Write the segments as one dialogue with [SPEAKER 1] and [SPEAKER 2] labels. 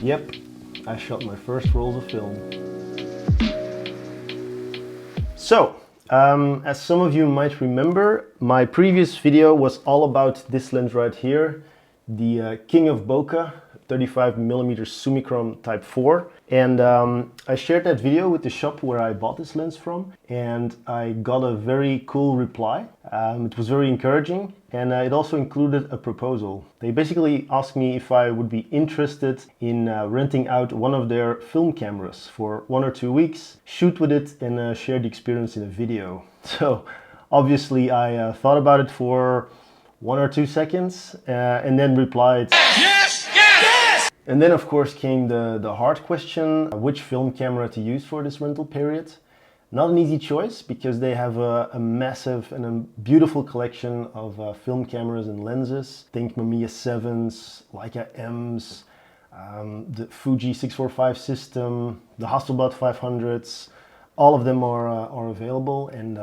[SPEAKER 1] Yep, I shot my first rolls of film. So, as some of you might remember, my previous video was all about this lens right here, the King of Bokeh 35mm Summicron Type 4. And I shared that video with the shop where I bought this lens from, and I got a very cool reply. It was very encouraging, and it also included a proposal. They basically asked me if I would be interested in renting out one of their film cameras for 1 or 2 weeks, shoot with it, and share the experience in a video. So obviously I thought about it for 1 or 2 seconds and then replied, yes, yes, yes! And then of course came the hard question, which film camera to use for this rental period. Not an easy choice because they have a massive and a beautiful collection of film cameras and lenses. Think Mamiya 7s, Leica M's, the Fuji 645 system, the Hasselblad 500s. All of them are available, and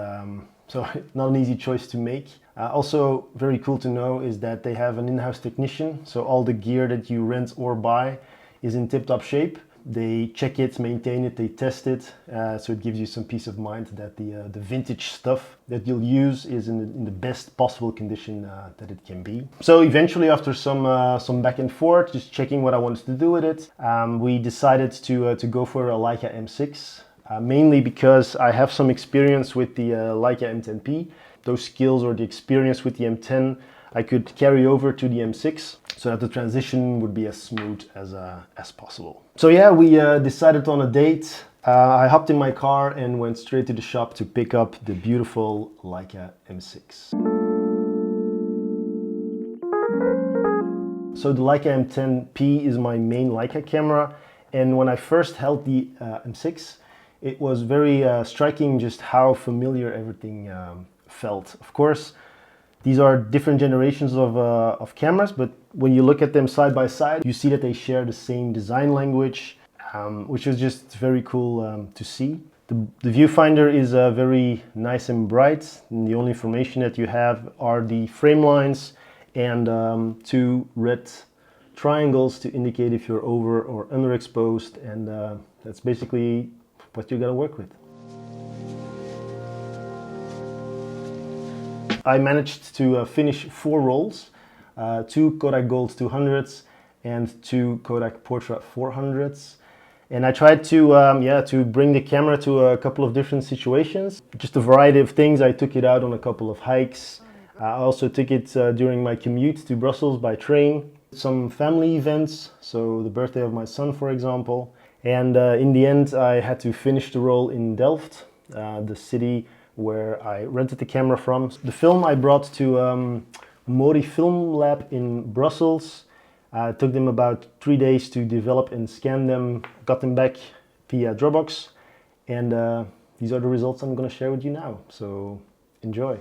[SPEAKER 1] so not an easy choice to make. Also very cool to know is that they have an in-house technician, so all the gear that you rent or buy is in tip-top shape. They check it, maintain it, they test it, so it gives you some peace of mind that the vintage stuff that you'll use is in the best possible condition that it can be. So eventually, after some back and forth, just checking what I wanted to do with it, we decided to go for a Leica M6. Mainly because I have some experience with the Leica M10-P. Those skills or the experience with the M10 I could carry over to the M6 so that the transition would be as smooth as possible. So yeah, we decided on a date. I hopped in my car and went straight to the shop to pick up the beautiful Leica M6. So the Leica M10-P is my main Leica camera, and when I first held the M6, it was very striking just how familiar everything felt. Of course, these are different generations of cameras, but when you look at them side by side, you see that they share the same design language, which is just very cool to see. The viewfinder is very nice and bright, and the only information that you have are the frame lines and 2 red triangles to indicate if you're over or underexposed, and that's basically what you gotta work with. I managed to finish 4 rolls, 2 Kodak Gold 200s and 2 Kodak Portra 400s. And I tried to bring the camera to a couple of different situations. Just a variety of things. I took it out on a couple of hikes. I also took it during my commute to Brussels by train. Some family events, so the birthday of my son, for example. And in the end, I had to finish the roll in Delft, the city where I rented the camera from. The film I brought to Mori Film Lab in Brussels. It took them about 3 days to develop and scan them, got them back via Dropbox, and these are the results I'm going to share with you now, so enjoy.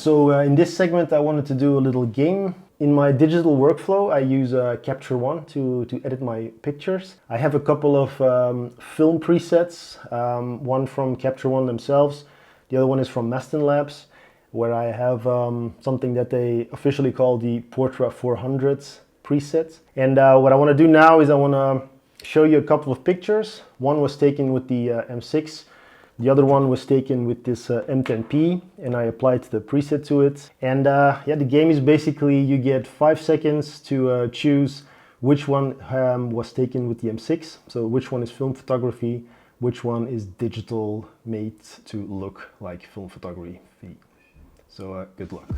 [SPEAKER 1] So in this segment I wanted to do a little game. In my digital workflow I use Capture One to edit my pictures. I have a couple of film presets, one from Capture One themselves, the other one is from Maston Labs, where I have something that they officially call the Portra 400 preset. And what I want to do now is I want to show you a couple of pictures. One was taken with the M6. The other one was taken with this M10-P, and I applied the preset to it. And yeah, the game is basically you get 5 seconds to choose which one was taken with the M6. So which one is film photography, which one is digital made to look like film photography. So good luck.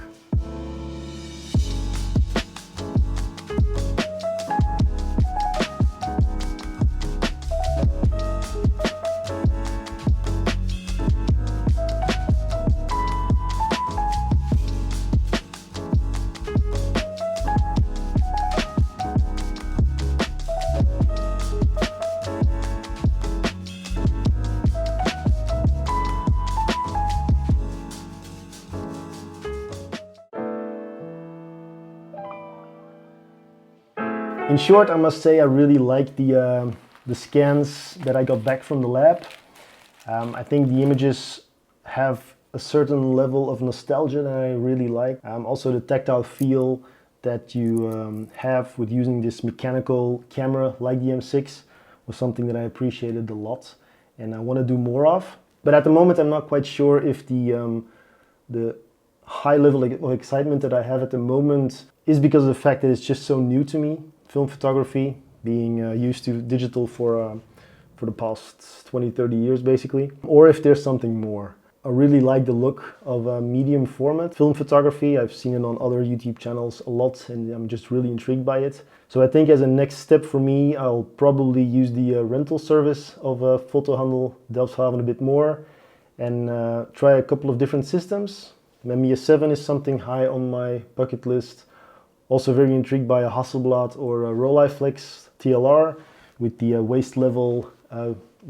[SPEAKER 1] short, I must say I really like the scans that I got back from the lab. I think the images have a certain level of nostalgia that I really like. Also the tactile feel that you have with using this mechanical camera like the M6 was something that I appreciated a lot and I want to do more of. But at the moment I'm not quite sure if the high level of excitement that I have at the moment is because of the fact that it's just so new to me, film photography, being used to digital for the past 20-30 years basically, or if there's something more. I really like the look of medium format film photography. I've seen it on other YouTube channels a lot and I'm just really intrigued by it. So I think as a next step for me, I'll probably use the rental service of Fotohandel Delfshaven a bit more and try a couple of different systems. Maybe a 7 is something high on my bucket list. Also very intrigued by a Hasselblad or a Rolleiflex TLR with the waist level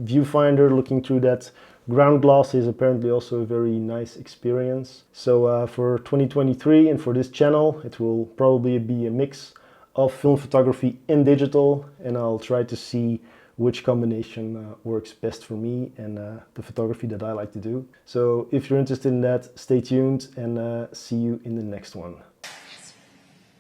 [SPEAKER 1] viewfinder looking through that. Ground glass is apparently also a very nice experience. So for 2023 and for this channel, it will probably be a mix of film photography and digital, and I'll try to see which combination works best for me and the photography that I like to do. So if you're interested in that, stay tuned and see you in the next one.